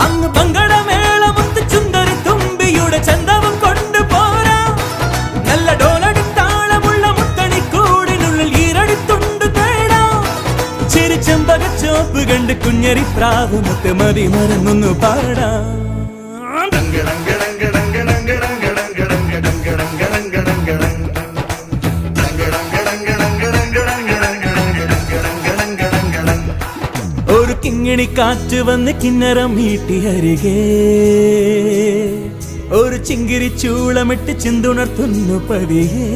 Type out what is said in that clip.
അങ്ങ് പങ്കടമേളമുത്ത് ചുന്ദരി തുമ്പിയുടെ ചന്തവും കൊണ്ടുപോരാ നല്ല ഡോലടിത്താളമുള്ള മുത്തണിക്കൂടിനുള്ളിൽ ഈരടിത്തുണ്ട് തേടാം ചിരിച്ചമ്പകച്ചോപ്പ് കണ്ട് കുഞ്ഞരി പ്രാവ് മുത്ത് മതി മറന്നൊന്നു പാടാം ഒരു കിങ്ങിണി കാറ്റ് വന്ന് കിന്നരം മീട്ടി അരികെ ഒരു ചിങ്കിരി ചൂളമിട്ട് ചിന്തുണർത്തുന്നു പതിയേ